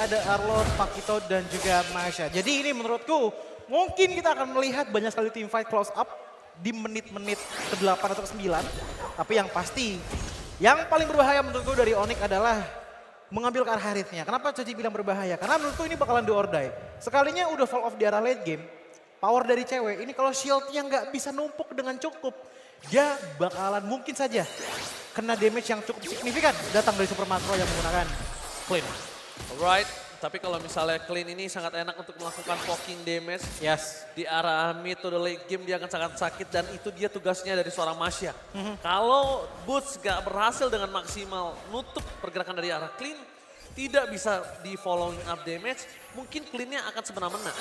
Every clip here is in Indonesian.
ada Arlor, Pakito, dan juga Masha. Jadi ini menurutku mungkin kita akan melihat banyak sekali team fight close up di menit-menit ke-8 atau ke-9. Tapi yang pasti, yang paling berbahaya menurutku dari Onyx adalah mengambil ke arah Harithnya. Kenapa Coci bilang berbahaya? Karena menurutku ini bakalan do or die. Sekalinya udah fall off di arah late game, power dari cewek ini kalau shieldnya nggak bisa numpuk dengan cukup, dia bakalan mungkin saja kena damage yang cukup signifikan datang dari Super Macro yang menggunakan Clean. Alright, tapi kalau misalnya Clean ini sangat enak untuk melakukan poking damage. Yes. Di arah mid to the late game dia akan sangat sakit dan itu dia tugasnya dari seorang Masha. Kalau Boots gak berhasil dengan maksimal nutup pergerakan dari arah Clean, tidak bisa di following up damage, mungkin Clean-nya akan semena-mena.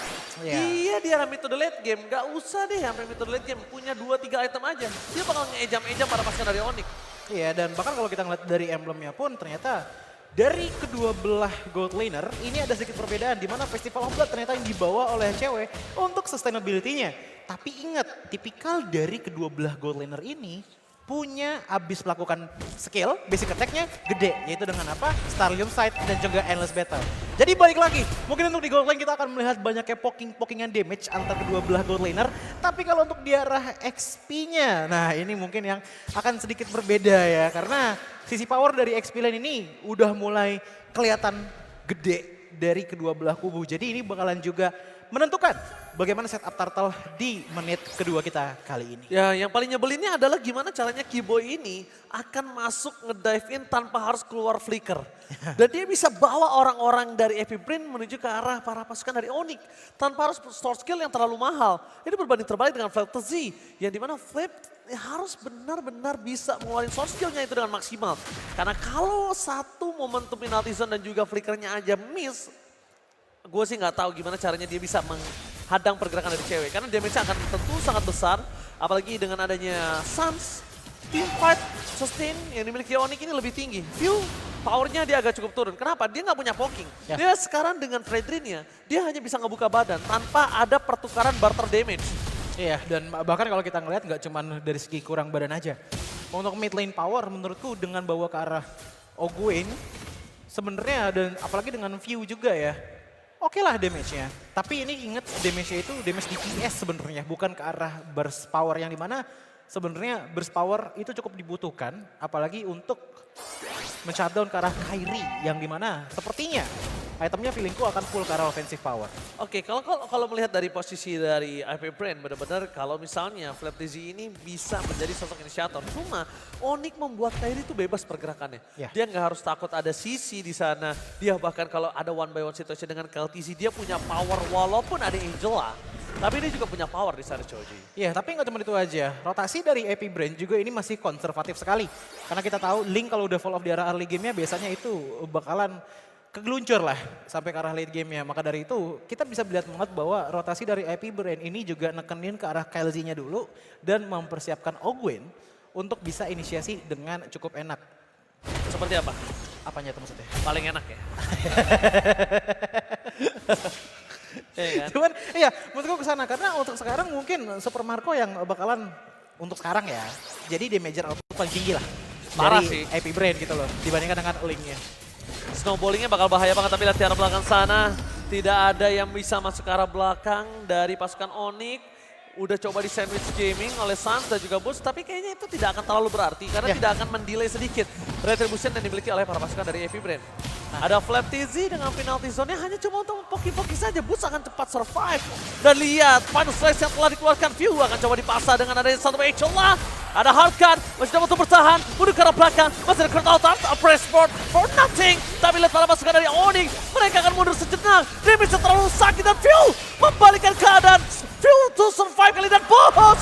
Yeah. Dia di arah mid to the late game, gak usah deh sampai mid to the late game, punya 2-3 item aja. Dia bakal nge-ejam-ejam para pasukan dari Onyx. Iya, dan bahkan kalau kita ngeliat dari emblemnya pun ternyata dari kedua belah gold laner ini ada sedikit perbedaan di mana Festival of Blood ternyata yang dibawa oleh cewek untuk sustainability-nya. Tapi ingat, tipikal dari kedua belah gold laner ini punya abis melakukan skill, basic attack-nya gede. Yaitu dengan apa? Starlium Sight dan juga Endless Battle. Jadi balik lagi, mungkin untuk di gold lane kita akan melihat banyaknya poking-pokingan damage antar kedua belah gold laner. Tapi kalau untuk di arah XP-nya, nah ini mungkin yang akan sedikit berbeda ya. Karena sisi power dari XP lane ini udah mulai kelihatan gede dari kedua belah kubu. Jadi ini bakalan juga menentukan bagaimana setup Turtle di menit kedua kita kali ini. Ya, yang paling nyebelinnya adalah gimana caranya Keyboy ini akan masuk nge-dive in tanpa harus keluar flicker. Dan dia bisa bawa orang-orang dari Epic Brain menuju ke arah para pasukan dari Onyx. Tanpa harus store skill yang terlalu mahal. Ini berbanding terbalik dengan Flip to Z. Yang dimana Flip harus benar-benar bisa mengeluarkan source skillnya itu dengan maksimal. Karena kalau satu momentum penalty zone dan juga flickernya aja miss, gue sih nggak tahu gimana caranya dia bisa menghadang pergerakan dari cewek. Karena damage-nya akan tentu sangat besar. Apalagi dengan adanya Suns, team fight sustain yang dimiliki Onyx ini lebih tinggi. View powernya dia agak cukup turun. Kenapa? Dia nggak punya poking. Ya. Dia sekarang dengan Fredrin-nya, dia hanya bisa ngebuka badan tanpa ada pertukaran barter damage. Iya, dan bahkan kalau kita ngelihat nggak cuma dari segi kurang badan aja. Untuk mid lane power menurutku dengan bawa ke arah Ogwyn, sebenarnya dan apalagi dengan view juga ya. Oke lah damage-nya, tapi ini inget damage-nya itu damage DPS sebenarnya, bukan ke arah burst power yang dimana sebenarnya burst power itu cukup dibutuhkan, apalagi untuk men-shutdown ke arah Kairi yang dimana sepertinya itemnya feelingku akan full ke arah offensive power. Oke, kalau melihat dari posisi dari IP Brand, benar-benar kalau misalnya Flap TZ ini bisa menjadi sosok inisiator. Cuma Onyx membuat Kairi itu bebas pergerakannya. Ya. Dia nggak harus takut ada CC di sana. Dia bahkan kalau ada one by one situation dengan KLTZ, dia punya power walaupun ada Angela. Tapi dia juga punya power di sana Choji. Iya, tapi nggak cuma itu aja. Rotasi dari Epic Brain juga ini masih konservatif sekali. Karena kita tahu Link kalau udah fall off di arah early game-nya biasanya itu bakalan kegeluncur lah sampai ke arah late game-nya. Maka dari itu kita bisa melihat banget bahwa rotasi dari Epic Brain ini juga nekenin ke arah KLZ-nya dulu dan mempersiapkan Ogwyn untuk bisa inisiasi dengan cukup enak. Seperti apa? Apanya itu maksudnya? Paling enak ya? Iya kan? Cuman iya menurutku kesana karena untuk sekarang mungkin Super Marco yang bakalan untuk sekarang ya. Jadi damager output paling tinggi lah. Parah dari sih. Epic Brain gitu loh dibandingkan dengan Link-nya. Snowballingnya bakal bahaya banget, tapi lihat di arah belakang sana. Tidak ada yang bisa masuk ke arah belakang dari pasukan Onyx. Udah coba di sandwich gaming oleh Suns dan juga Boots, tapi kayaknya itu tidak akan terlalu berarti. Karena Ya. tidak akan mendelay sedikit retribution yang dimiliki oleh para pasukan dari Epic Brain. Ada Flap TZ dengan penalty zone-nya hanya cuma untuk poki-poki saja. Boots akan cepat survive. Dan lihat, final slice yang telah dikeluarkan View akan coba dipaksa dengan adanya satu HLA. Ada Hardcard, masih dapat untuk bertahan, mundur ke arah belakang, masih ada Kurt Altar, press board for nothing. Tapi lihat para pasukan dari Onyx, mereka akan mundur sejenak. Damage terlalu sakit dan View membalikkan keadaan. View to survive kali dan bos.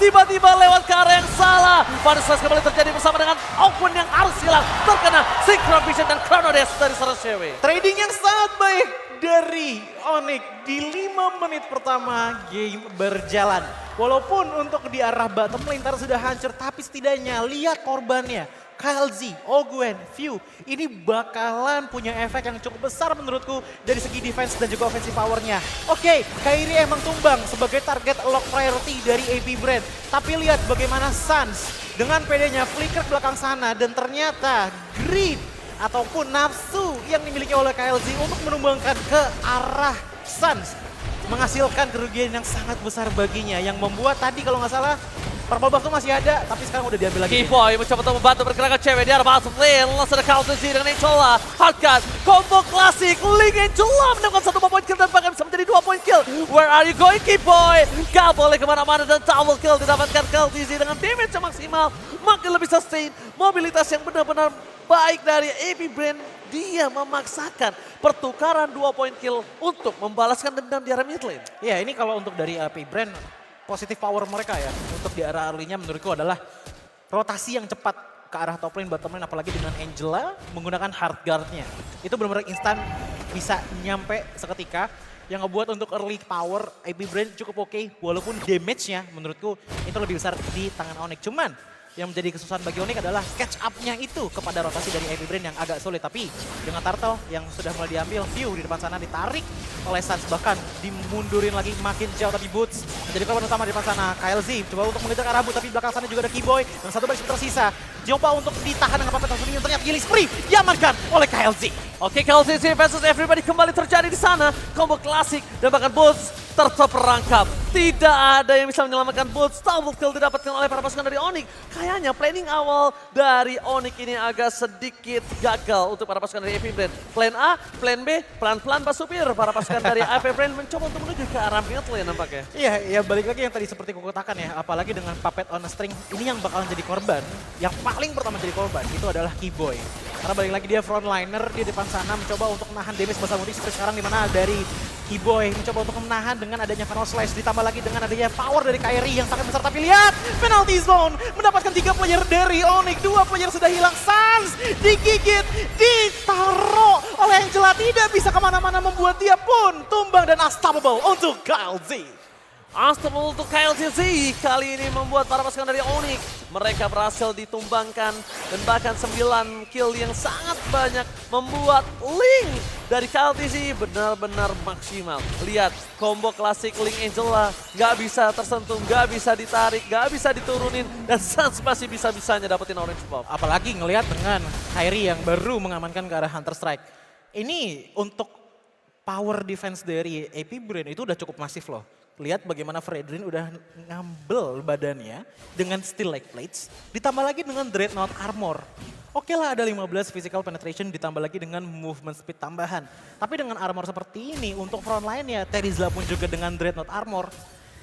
Tiba-tiba lewat ke arah yang salah. Final slice kembali terjadi bersama dengan Ogwyn yang harus hilang. Terkena Synchron Vision dan Chrono Dash dari seorang cewek. Trading yang sangat baik dari Onyx di 5 menit pertama game berjalan. Walaupun untuk di arah bottom lane sudah hancur, tapi setidaknya lihat korbannya. KLZ, Ogwyn, View, ini bakalan punya efek yang cukup besar menurutku dari segi defense dan juga offensive powernya. Oke, Kairi emang tumbang sebagai target lock priority dari AP Brand. Tapi lihat bagaimana Suns dengan PD-nya flicker belakang sana dan ternyata Greed ataupun nafsu yang dimiliki oleh KLZ untuk menumbangkan ke arah Suns menghasilkan kerugian yang sangat besar baginya yang membuat tadi kalau nggak salah purple buff tuh masih ada tapi sekarang udah diambil lagi. Keyboy mencoba untuk membantu pergerakan cewek di arah bottom lane. Langsung ada counter Z dengan Angela. Hardcut, combo klasik, Link Angela mendapatkan 1 poin kill dan bahkan bisa menjadi 2 poin kill. Where are you going Keyboy? Gak boleh kemana-mana dan double kill didapatkan KLTZ dengan damage yang maksimal. Makin lebih sustain, mobilitas yang benar-benar baik dari AP Brand. Dia memaksakan pertukaran 2 poin kill untuk membalaskan dendam di arah mid lane. Ya ini kalau untuk dari AP Brand, positif power mereka ya untuk di arah early-nya menurutku adalah rotasi yang cepat ke arah top lane, bottom lane apalagi dengan Angela menggunakan hard guard-nya. Itu benar-benar instan bisa nyampe seketika yang ngebuat untuk early power AP Brand cukup oke walaupun damage-nya menurutku itu lebih besar di tangan Onyx. Cuman yang menjadi kesusahan bagi Onyx adalah catch up-nya itu kepada rotasi dari AP Brand yang agak sulit. Tapi dengan Turtle yang sudah mulai diambil, View di depan sana ditarik oleh Suns bahkan dimundurin lagi makin jauh. Tapi Boots menjadi korban utama di depan sana. KLZ coba untuk mengejar ke arah Boots tapi di belakang sana juga ada Keyboy dan 1 baris tersisa. Coba untuk ditahan dengan Puppet langsung ini ternyata Gilly Spree diamankan oleh KLZ. Oke, KLTZ versus everybody kembali terjadi di sana. Combo klasik dan bahkan Boots terperangkap. Tidak ada yang bisa menyelamatkan Boots. Double kill didapatkan oleh para pasukan dari Onyx. Kayaknya planning awal dari Onyx ini agak sedikit gagal untuk para pasukan dari AP Brand. Plan A, plan B, pelan-pelan Pak Supir. Para pasukan dari AP Brand mencoba untuk menuju ke arah mid lane nampaknya. Iya, ya balik lagi yang tadi seperti ku katakan ya, apalagi dengan Puppet on a String, ini yang bakalan jadi korban. Yang paling pertama jadi korban itu adalah Keyboy. Karena balik lagi dia frontliner, dia depan sana mencoba untuk menahan damage besar mudik seperti sekarang dimana dari Keyboy mencoba untuk menahan dengan adanya Venom Slash, ditambah lagi dengan adanya power dari Kairi yang sangat besar. Tapi lihat, penalty zone mendapatkan 3 player dari Onyx, 2 player sudah hilang. Suns digigit, ditaruh oleh Angela, tidak bisa kemana-mana membuat dia pun tumbang dan unstoppable untuk KLZ. Unstoppable untuk KLTZ kali ini membuat para pasukan dari Onyx. Mereka berhasil ditumbangkan dan bahkan 9 kill yang sangat banyak membuat Link dari KLTZ benar-benar maksimal. Lihat combo klasik Link Angela gak bisa tersentuh, gak bisa ditarik, gak bisa diturunin dan Suns masih bisa-bisanya dapetin orange buff. Apalagi ngelihat dengan Kairi yang baru mengamankan ke arah Hunter Strike. Ini untuk power defense dari AP Brand itu udah cukup masif loh. Lihat bagaimana Fredrin udah ngambel badannya dengan Steel Leg Plates. Ditambah lagi dengan Dreadnought Armor. Oke lah ada 15 physical penetration ditambah lagi dengan movement speed tambahan. Tapi dengan armor seperti ini untuk frontline ya Terizla pun juga dengan Dreadnought Armor.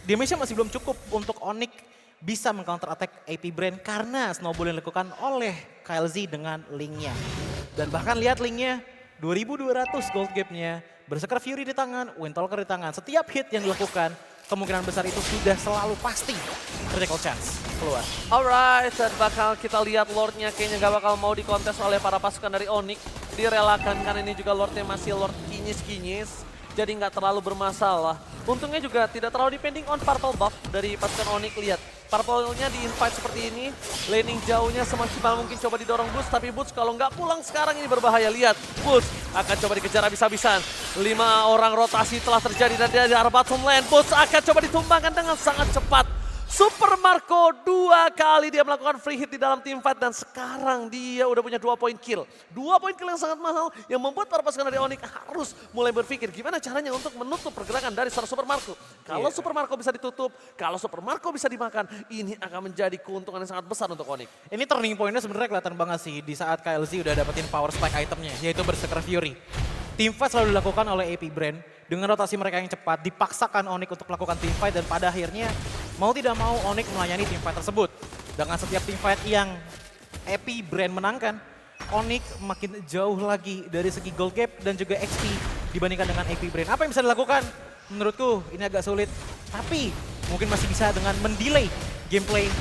Damage-nya masih belum cukup untuk Onyx bisa meng-counter attack AP Brand karena snowball yang dilakukan oleh KLZ dengan Link-nya. Dan bahkan lihat Link-nya 2200 gold gap-nya. Berserker Fury di tangan, Windtalker di tangan. Setiap hit yang dilakukan, kemungkinan besar itu sudah selalu pasti critical chance keluar. Alright, dan bakal kita lihat Lordnya kayaknya gak bakal mau dikontes oleh para pasukan dari Onyx. Direlakan karena ini juga Lordnya masih Lord kinyis-kinyis. Jadi nggak terlalu bermasalah. Untungnya juga tidak terlalu depending on purple buff dari pasukan Onyx. Lihat, purple-nya di invite seperti ini. Laning jauhnya semaksimal mungkin coba didorong Boots. Tapi Boots kalau nggak pulang sekarang ini berbahaya. Lihat, Boots akan coba dikejar habis-habisan. 5 orang rotasi telah terjadi dan dia di arah bottom lane. Boots akan coba ditumbangkan dengan sangat cepat. Super Marco 2 kali dia melakukan free hit di dalam team fight dan sekarang dia udah punya 2 point kill. 2 point kill yang sangat mahal yang membuat para pasukan dari Onyx harus mulai berpikir gimana caranya untuk menutup pergerakan dari seorang Super Marco. Kalau Super Marco bisa ditutup, kalau Super Marco bisa dimakan, ini akan menjadi keuntungan yang sangat besar untuk Onyx. Ini turning point-nya sebenarnya kelihatan banget sih di saat KLZ udah dapetin power spike itemnya yaitu Berserker Fury. Teamfight selalu dilakukan oleh AP Brand dengan rotasi mereka yang cepat, dipaksakan Onyx untuk melakukan teamfight dan pada akhirnya mau tidak mau Onyx melayani teamfight tersebut. Dengan setiap teamfight yang AP Brand menangkan, Onyx makin jauh lagi dari segi gold gap dan juga XP dibandingkan dengan AP Brand. Apa yang bisa dilakukan? Menurutku ini agak sulit, tapi mungkin masih bisa dengan mendelay gameplay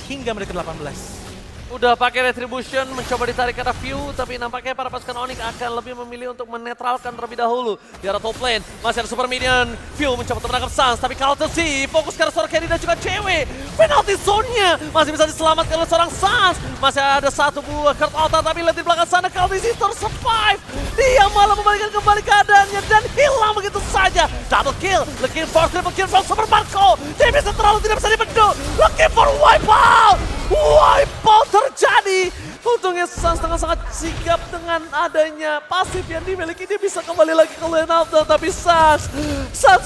hingga menit ke-18. Udah pakai Retribution, mencoba ditarik ke arah View, tapi nampaknya para pasukan Onyx akan lebih memilih untuk menetralkan terlebih dahulu. Di arah top lane, masih ada Super Minion. View mencoba untuk menangkap Suns, tapi KLTZ fokus ke arah seorang Kenny dan juga cewek. Penalty zone-nya masih bisa diselamatkan oleh seorang Suns. Masih ada 1 buah card altar, tapi lihat di belakang sana KLTZ tersurvive. Dia malah membalikkan kembali keadaannya dan hilang begitu saja. Double kill, looking for triple kill from Super Marco. Dia bisa terlalu tidak bisa dibendung. Looking for wipeout. Wipeout terjadi Untungnya Suns dengan sangat sigap dengan adanya pasif yang dimiliki. Dia bisa kembali lagi ke lane out. Tapi Suns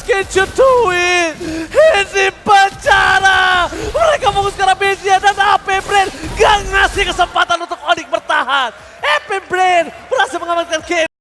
can you do it? Ini penjara